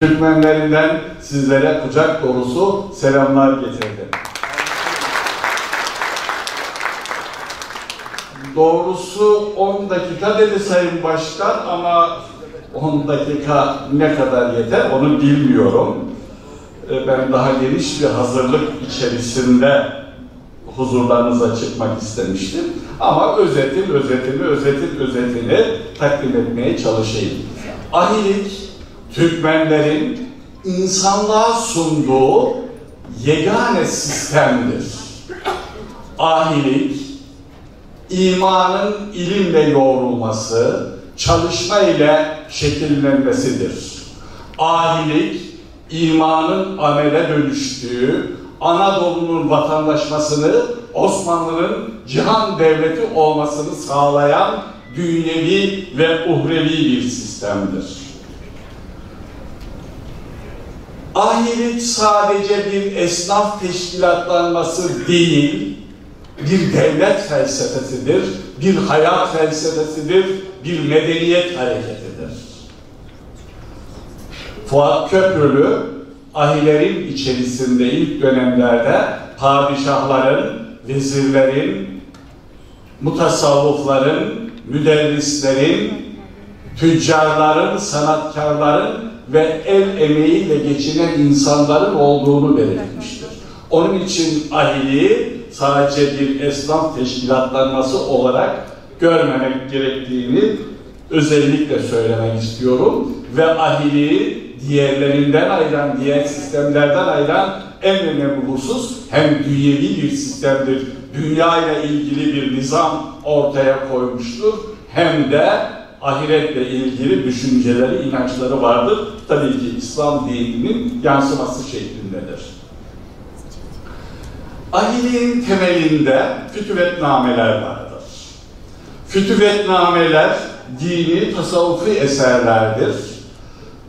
Türkmenlerinden sizlere kucak dolusu selamlar getirdim. Doğrusu 10 dakika dedi Sayın Başkan ama 10 dakika ne kadar yeter onu bilmiyorum. Ben daha geniş bir hazırlık içerisinde huzurlarınıza çıkmak istemiştim. Ama özetini takdim etmeye çalışayım. Ahilik, Türkmenlerin insanlığa sunduğu yegane sistemdir. Ahilik, imanın ilimle yoğrulması, çalışma ile şekillenmesidir. Ahilik, imanın amele dönüştüğü, Anadolu'nun vatandaşmasını, Osmanlı'nın cihan devleti olmasını sağlayan dünyevi ve uhrevi bir sistemdir. Ahilik sadece bir esnaf teşkilatlanması değil, bir devlet felsefesidir, bir hayat felsefesidir, bir medeniyet hareketidir. Fuat Köprülü, ahilerin içerisinde ilk dönemlerde padişahların, vezirlerin, mutasavvıfların, müderrislerin, tüccarların, sanatkarların ve el emeğiyle geçinen insanların olduğunu belirtmiştir. Onun için ahiliği sadece bir esnaf teşkilatlanması olarak görmemek gerektiğini özellikle söylemek istiyorum. Ve ahiliği diğerlerinden ayıran, diğer sistemlerden ayıran en önemli husus hem dünyevi bir sistemdir. Dünya ile ilgili bir nizam ortaya koymuştur. Hem de ahiretle ilgili düşünceleri, inançları vardır. Tabii ki İslam dininin yansıması şeklindedir. Ahiliğin temelinde fütüvetnameler vardır. Fütüvetnameler dini, tasavvufi eserlerdir.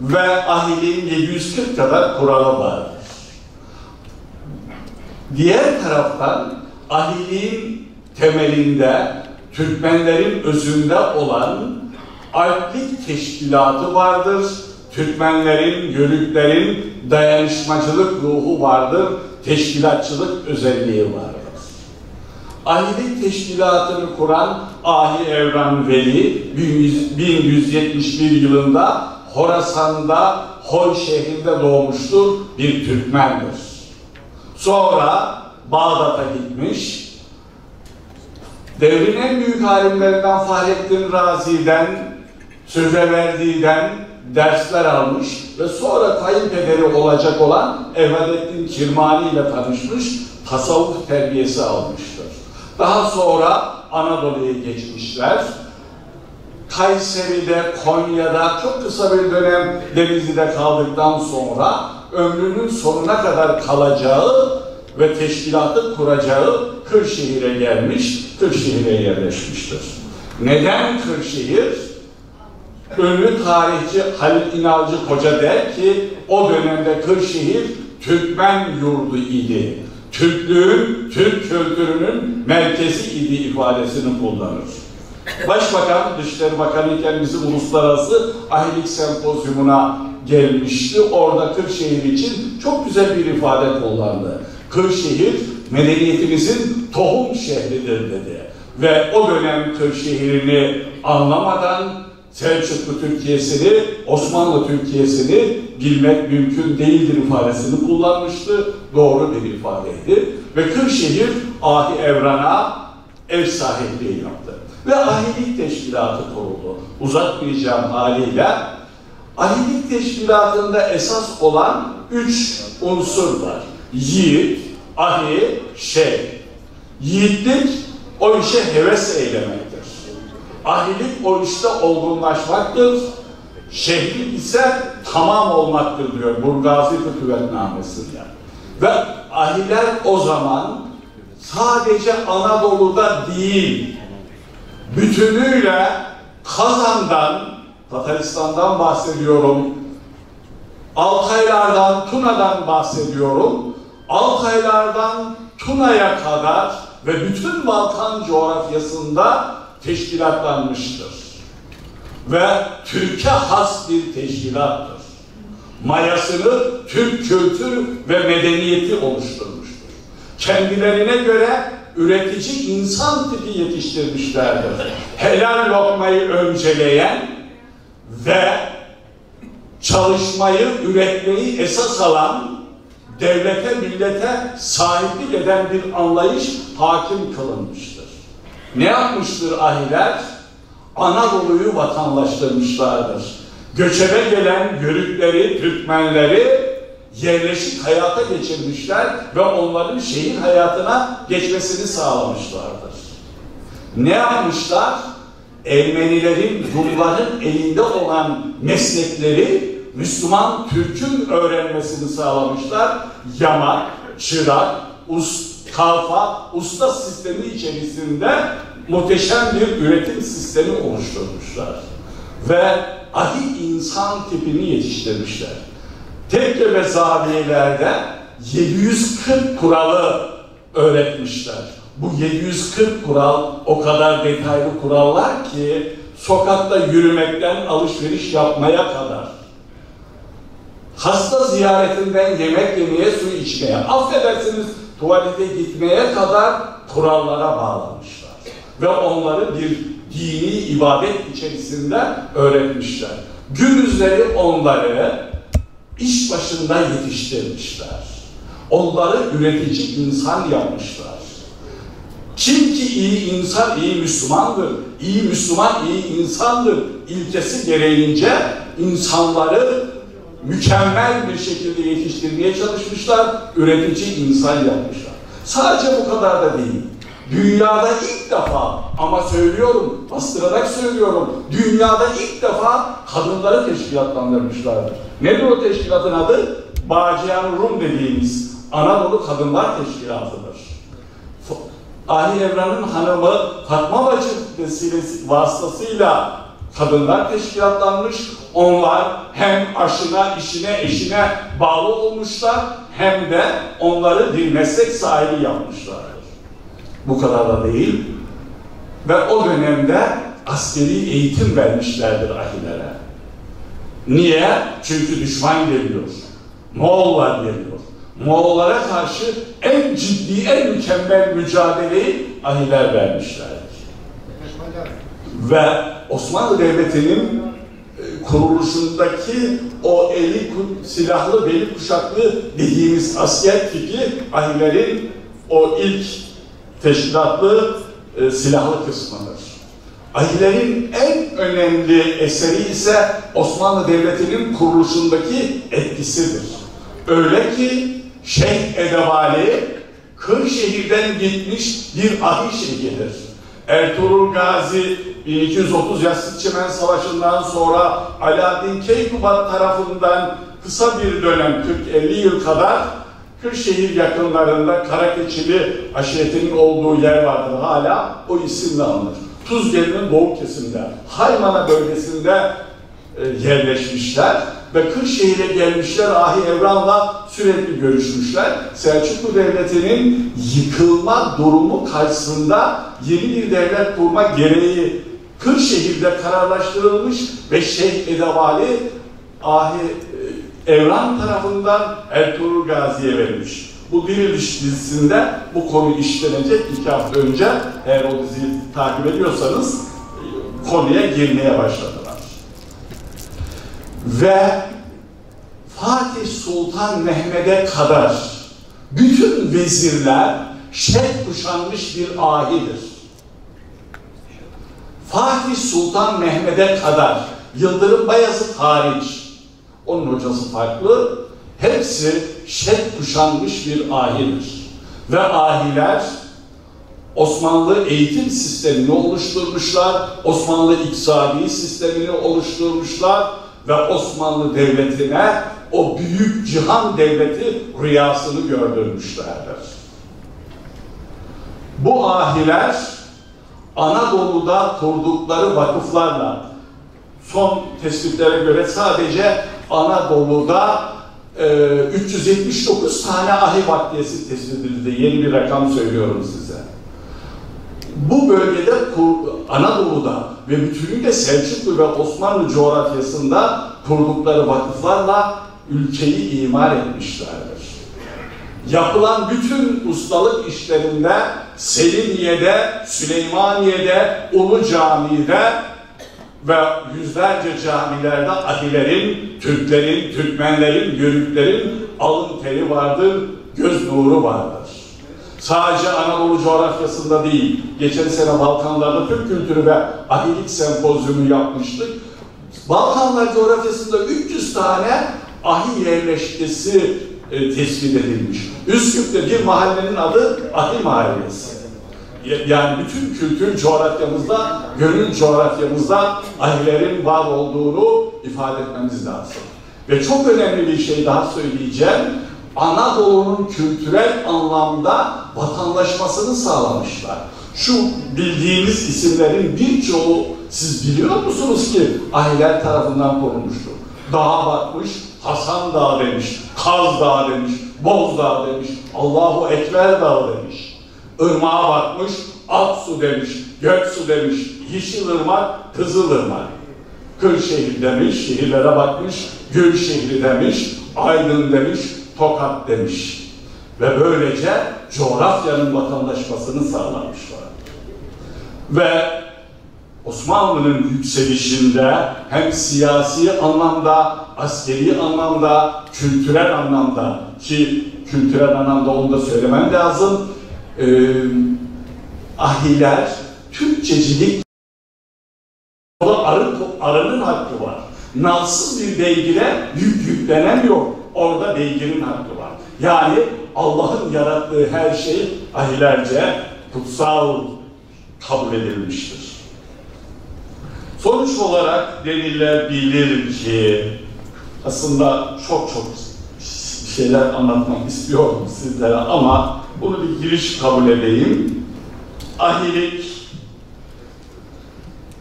Ve ahiliğin 740 kadar kuralı vardır. Diğer taraftan ahiliğin temelinde Türkmenlerin özünde olan Alplik teşkilatı vardır. Türkmenlerin, Yörüklerin dayanışmacılık ruhu vardır. Teşkilatçılık özelliği vardır. Ahilik teşkilatını kuran Ahi Evran Veli 1171 yılında Horasan'da Hol şehrinde doğmuştur, bir Türkmendir. Sonra Bağdat'a gitmiş, devrin en büyük alimlerinden Fahrettin Razi'den, söze verdiğinden dersler almış ve sonra kayınpederi olacak olan Ehvedettin Kirmani ile tanışmış, tasavvuf terbiyesi almıştır. Daha sonra Anadolu'ya geçmişler. Kayseri'de, Konya'da çok kısa bir dönem Denizli'de kaldıktan sonra ömrünün sonuna kadar kalacağı ve teşkilatı kuracağı Kırşehir'e gelmiş, Kırşehir'e yerleşmiştir. Neden Kırşehir? Ünlü tarihçi Halil İnalcı Koca der ki o dönemde Kırşehir Türkmen yurdu idi. Türklüğün, Türk kültürünün merkezi idi ifadesini kullanır. Başbakan, Dışişleri Bakanı iken bizim uluslararası ahilik sempozyumuna gelmişti. Orada Kırşehir için çok güzel bir ifade kullandı. Kırşehir medeniyetimizin tohum şehridir dedi. Ve o dönem Kırşehir'ini anlamadan Selçuklu Türkiye'sini, Osmanlı Türkiye'sini bilmek mümkün değildir ifadesini kullanmıştı. Doğru bir ifadeydi. Ve Kırşehir Ahi Evran'a ev sahipliği yaptı. Ve ahilik teşkilatı kuruldu. Uzatmayacağım haliyle. Ahilik teşkilatında esas olan 3 unsur var. Yiğit, ahi, şey. Yiğitlik o işe heves eylemektir. Ahilik o işte olgunlaşmaktır. Şehri ise tamam olmaktır diyor Burgazi Fütüvetnamesi'nde. Ve ahiler o zaman sadece Anadolu'da değil, bütünüyle Kazan'dan, Tataristan'dan bahsediyorum, Altaylardan, Tuna'dan bahsediyorum, Altaylardan Tuna'ya kadar ve bütün Balkan coğrafyasında teşkilatlanmıştır. Ve Türkiye has bir teşkilattır. mayasını Türk kültür ve medeniyeti oluşturmuştur. Kendilerine göre üretici insan tipi yetiştirmişlerdir. Helal lokmayı önceleyen ve çalışmayı, üretmeyi esas alan, devlete, millete sahiplik eden bir anlayış hakim kılınmıştır. Ne yapmıştır ahiler? Anadolu'yu vatandaştırmışlardır. Göçebe gelen Yörükleri, Türkmenleri yerleşik hayata geçirmişler ve onların şehir hayatına geçmesini sağlamışlardır. Ne yapmışlar? Ermenilerin, Rumların elinde olan meslekleri Müslüman Türk'ün öğrenmesini sağlamışlar. Yamak, çırak, kalfa, usta sistemi içerisinde muhteşem bir üretim sistemi oluşturmuşlar. Ve adi insan tipini yetiştirmişler. Tekke ve zaviyelerde 740 kuralı öğretmişler. Bu 740 kural o kadar detaylı kurallar ki sokakta yürümekten alışveriş yapmaya kadar, hasta ziyaretinden yemek yemeye, su içmeye, affedersiniz tuvalete gitmeye kadar kurallara bağlamışlar. Ve onları bir dini ibadet içerisinde öğretmişler. Gündüzleri onları iş başında yetiştirmişler. Onları üretici insan yapmışlar. Kim ki iyi insan, iyi Müslümandır. İyi Müslüman, iyi insandır ilkesi gereğince insanları mükemmel bir şekilde yetiştirmeye çalışmışlar. Üretici insan yapmışlar. Sadece bu kadar da değil. Dünyada ilk defa, ama söylüyorum, bastırarak söylüyorum, dünyada ilk defa kadınları teşkilatlandırmışlardır. Nedir o teşkilatın adı? Bağcıyan Rum dediğimiz Anadolu Kadınlar Teşkilatı'dır. Ahi Evran'ın hanımı Fatma Bacı vesilesi vasıtasıyla kadınlar teşkilatlanmış. Onlar hem aşına, işine, eşine bağlı olmuşlar, hem de onları bir meslek sahibi yapmışlardır. Bu kadar da değil. Ve o dönemde askeri eğitim vermişlerdir ahilere. Niye? Çünkü düşman geliyor. Moğollar geliyor. Moğollara karşı en ciddi, en mükemmel mücadeleyi ahiler vermişlerdir. Ve Osmanlı Devleti'nin kuruluşundaki o silahlı, beli kuşaklı dediğimiz asker tipi ahilerin o ilk teşkilatlı silahlı kısmıdır. Ahilerin en önemli eseri ise Osmanlı Devleti'nin kuruluşundaki etkisidir. Öyle ki Şeyh Edebali Kırşehir'den gitmiş bir ahi şeyhidir. Ertuğrul Gazi 1230 Yassı-Çimen Savaşı'ndan sonra Alaaddin Keykubat tarafından kısa bir dönem, 40-50 yıl kadar Kırşehir yakınlarında Karakeçili aşiretinin olduğu yer vardır, hala o isimle anılır. Tuzgeli'nin doğu kesiminde, Haymana bölgesinde yerleşmişler ve Kırşehir'e gelmişler, Ahi Evran'la sürekli görüşmüşler. Selçuklu Devleti'nin yıkılma durumu karşısında yeni bir devlet kurma gereği Kırşehir'de kararlaştırılmış ve Şeyh Edebali Ahi Evran tarafından Ertuğrul Gazi'ye verilmiş. Bu Diriliş dizisinde bu konu işlenecek. 2 hafta önce, eğer o diziyi takip ediyorsanız, konuya girmeye başladılar. Ve Fatih Sultan Mehmet'e kadar bütün vezirler şerh kuşanmış bir ahidir. Fatih Sultan Mehmet'e kadar, Yıldırım Bayezid hariç, onun hocası farklı, hepsi şerh kuşanmış bir ahidir. Ve ahiler Osmanlı eğitim sistemini oluşturmuşlar, Osmanlı iktisadi sistemini oluşturmuşlar ve Osmanlı Devleti'ne o büyük cihan devleti rüyasını gördürmüşlerdir. Bu ahiler Anadolu'da kurdukları vakıflarla, son tespitlere göre sadece Anadolu'da 379 tane ahi vakfiyesi tespit edildi. Yeni bir rakam söylüyorum size. Bu bölgede Anadolu'da ve bütünüyle Selçuklu ve Osmanlı coğrafyasında kurdukları vakıflarla ülkeyi imar etmişlerdir. Yapılan bütün ustalık işlerinde Selimiye'de, Süleymaniye'de, Ulu Cami'de ve yüzlerce camilerde ahilerin, Türklerin, Türkmenlerin, Yörüklerin alın teri vardır, göz nuru vardır. Sadece Anadolu coğrafyasında değil, geçen sene Balkanlarda Türk kültürü ve ahilik sempozyumu yapmıştık. Balkanlar coğrafyasında 300 tane ahi yerleşkesi tespit edilmiş. Üsküp'te bir mahallenin adı Ahi Mahallesi. Yani bütün kültür coğrafyamızda, gönül coğrafyamızda ahilerin var olduğunu ifade etmemiz lazım. Ve çok önemli bir şey daha söyleyeceğim. Anadolu'nun kültürel anlamda vatandaşmasını sağlamışlar. Şu bildiğimiz isimlerin birçoğu siz biliyor musunuz ki ahiler tarafından korunmuştur. Dağa bakmış, Hasan Dağı demiş, Kaz Dağı demiş, Boz Dağı demiş, Allahu Ekber Dağı demiş. Irmağa bakmış, Aksu demiş, Göksu demiş, Yeşilırmak, Kızılırmak. Kırşehir demiş, şehirlere bakmış, Gülşehri demiş, Aydın demiş, Tokat demiş. Ve böylece coğrafyanın vatandaşmasını sağlamışlar. Ve Osmanlı'nın yükselişinde hem siyasi anlamda, askeri anlamda, kültürel anlamda, ki kültürel anlamda onu da söylemem lazım, ahiler, Türkçecilik, arının hakkı var. Nalsız bir beygire yüklenemiyor. Orada beygirin hakkı var. Yani Allah'ın yarattığı her şey ahilerce kutsal kabul edilmiştir. Sonuç olarak denilebilir ki aslında çok şeyler anlatmak istiyorum sizlere ama bunu bir giriş kabul edeyim. Ahilik,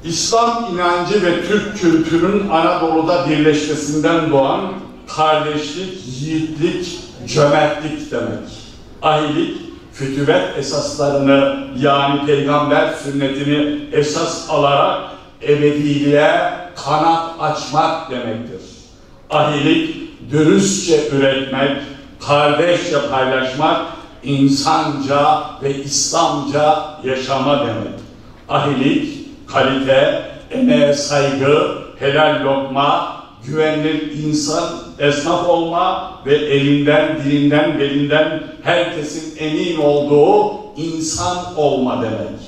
İslam inancı ve Türk kültürünün Anadolu'da birleşmesinden doğan kardeşlik, yiğitlik, cömertlik demek. Ahilik, fütüvet esaslarını yani peygamber sünnetini esas alarak ebediliğe kanat açmak demektir. Ahilik, dürüstçe üretmek, kardeşçe paylaşmak, insanca ve İslamca yaşama demek. Ahilik, kalite, emeğe saygı, helal lokma, güvenilir insan, esnaf olma ve elinden, dilinden, belinden herkesin emin olduğu insan olma demek.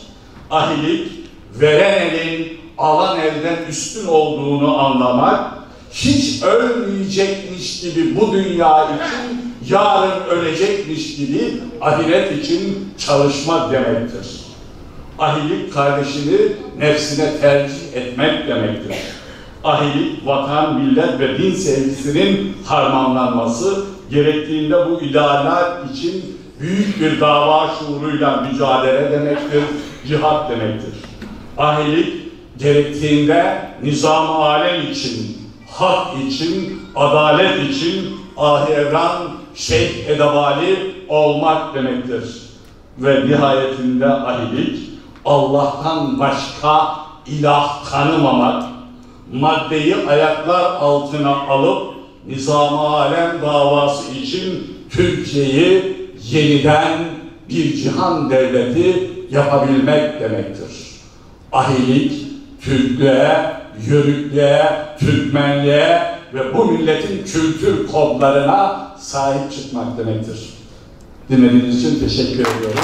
Ahilik, veren elin alan elden üstün olduğunu anlamak, hiç ölmeyecekmiş gibi bu dünya için, yarın ölecekmiş gibi ahiret için çalışmak demektir. Ahilik, kardeşini nefsine tercih etmek demektir. Ahilik, vatan, millet ve din sevgisinin harmanlanması, gerektiğinde bu idealler için büyük bir dava şuuruyla mücadele demektir, cihat demektir. Ahilik, gerektiğinde nizam-ı alem için, hak için, adalet için ahi evran, şeyh edebali olmak demektir. Ve nihayetinde ahilik, Allah'tan başka ilah tanımamak, maddeyi ayaklar altına alıp nizam-ı alem davası için Türkiye'yi yeniden bir cihan devleti yapabilmek demektir. Ahilik, Türklüğe, Yörüklüğe, Türkmenliğe ve bu milletin kültür kodlarına sahip çıkmak demektir. Dinlediğiniz için teşekkür ediyorum.